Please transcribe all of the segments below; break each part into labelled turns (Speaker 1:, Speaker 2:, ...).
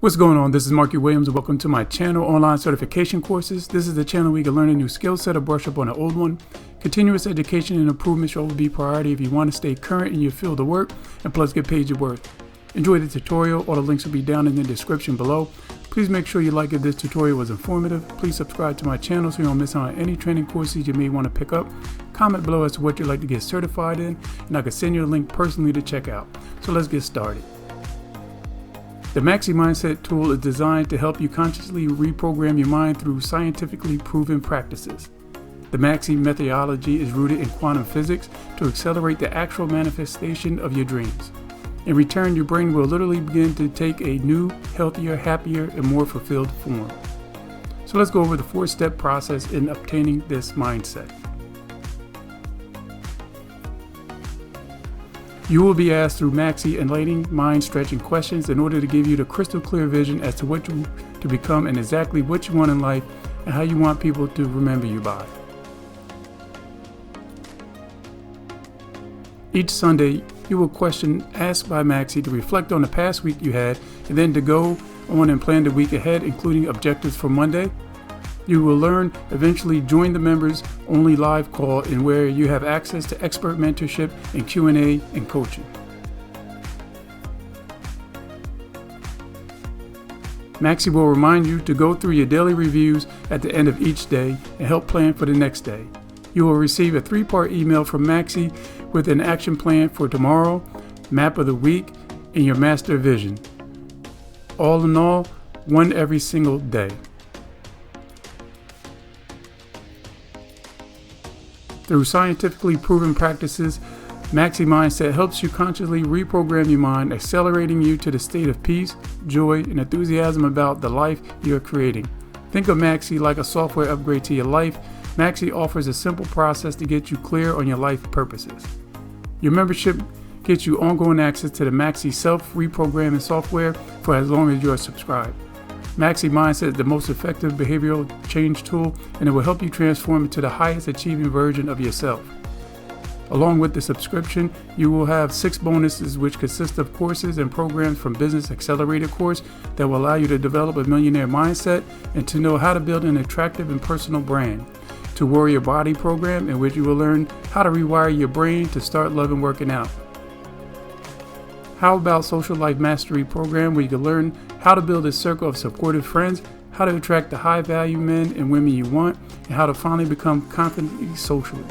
Speaker 1: What's going on? This is Markie and welcome to my channel, Online Certification Courses. This is the channel where you can learn a new skill set or brush up on an old one. Continuous education and improvement should always be priority if you want to stay current in your field of work and plus get paid your worth. Enjoy the tutorial. All the links will be down in the description below. Please make sure you like if this tutorial was informative. Please subscribe to my channel so you don't miss out on any training courses you may want to pick up. Comment below as to what you'd like to get certified in, and I can send you a link personally to check out. So let's get started. The Maxi Mindset tool is designed to help you consciously reprogram your mind through scientifically proven practices. The Maxi methodology is rooted in quantum physics to accelerate the actual manifestation of your dreams. In return, your brain will literally begin to take a new, healthier, happier, and more fulfilled form. So let's go over the 4-step process in obtaining this mindset. You will be asked through Maxi enlightening, mind-stretching questions in order to give you the crystal clear vision as to what you to become and exactly what you want in life and how you want people to remember you by. Each Sunday, you will question asked by Maxi to reflect on the past week you had and then to go on and plan the week ahead, including objectives for Monday. You will learn eventually join the members only live call in where you have access to expert mentorship and Q&A and coaching. Maxi will remind you to go through your daily reviews at the end of each day and help plan for the next day. You will receive a 3-part email from Maxi with an action plan for tomorrow, map of the week, and your master vision. All in all, one every single day. Through scientifically proven practices, Maxi Mindset helps you consciously reprogram your mind, accelerating you to the state of peace, joy, and enthusiasm about the life you are creating. Think of Maxi like a software upgrade to your life. Maxi offers a simple process to get you clear on your life purposes. Your membership gets you ongoing access to the Maxi self-reprogramming software for as long as you are subscribed. Maxi Mindset is the most effective behavioral change tool, and it will help you transform into the highest achieving version of yourself. Along with the subscription, you will have 6 bonuses which consist of courses and programs from Business Accelerator course that will allow you to develop a millionaire mindset and to know how to build an attractive and personal brand. To Warrior Body program, in which you will learn how to rewire your brain to start loving working out. How About Social Life Mastery program, where you can learn how to build a circle of supportive friends, how to attract the high value men and women you want, and how to finally become confidently socially.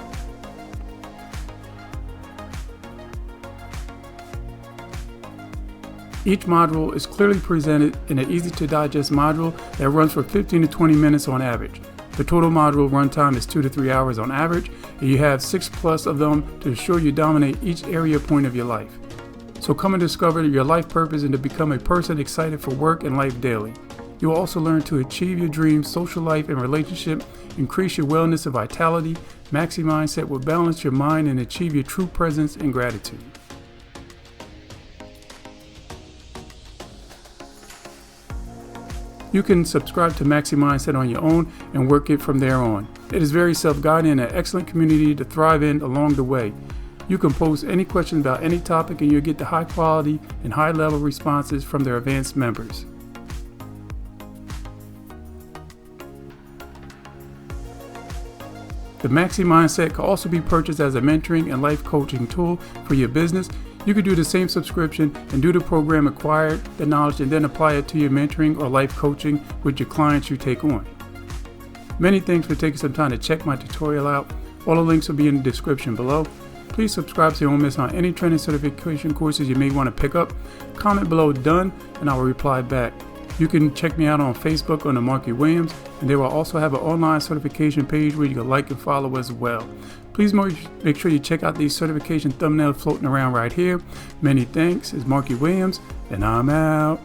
Speaker 1: Each module is clearly presented in an easy to digest module that runs for 15 to 20 minutes on average. The total module runtime is 2 to 3 hours on average, and you have 6+ of them to ensure you dominate each area point of your life. So come and discover your life purpose and to become a person excited for work and life daily. You will also learn to achieve your dreams, social life, and relationship, increase your wellness and vitality. Maxi Mindset will balance your mind and achieve your true presence and gratitude. You can subscribe to Maxi Mindset on your own and work it from there on. It is very self-guided and an excellent community to thrive in along the way. You can post any questions about any topic and you'll get the high quality and high level responses from their advanced members. The Maxi Mindset can also be purchased as a mentoring and life coaching tool for your business. You could do the same subscription and do the program, acquire the knowledge, and then apply it to your mentoring or life coaching with your clients you take on. Many thanks for taking some time to check my tutorial out. All the links will be in the description below. Please subscribe so you won't miss on any training certification courses you may want to pick up. Comment below done and I will reply back. You can check me out on Facebook under Markie Williams, and they will also have an online certification page where you can like and follow as well. Please make sure you check out these certification thumbnails floating around right here. Many thanks. It's Markie Williams, and I'm out.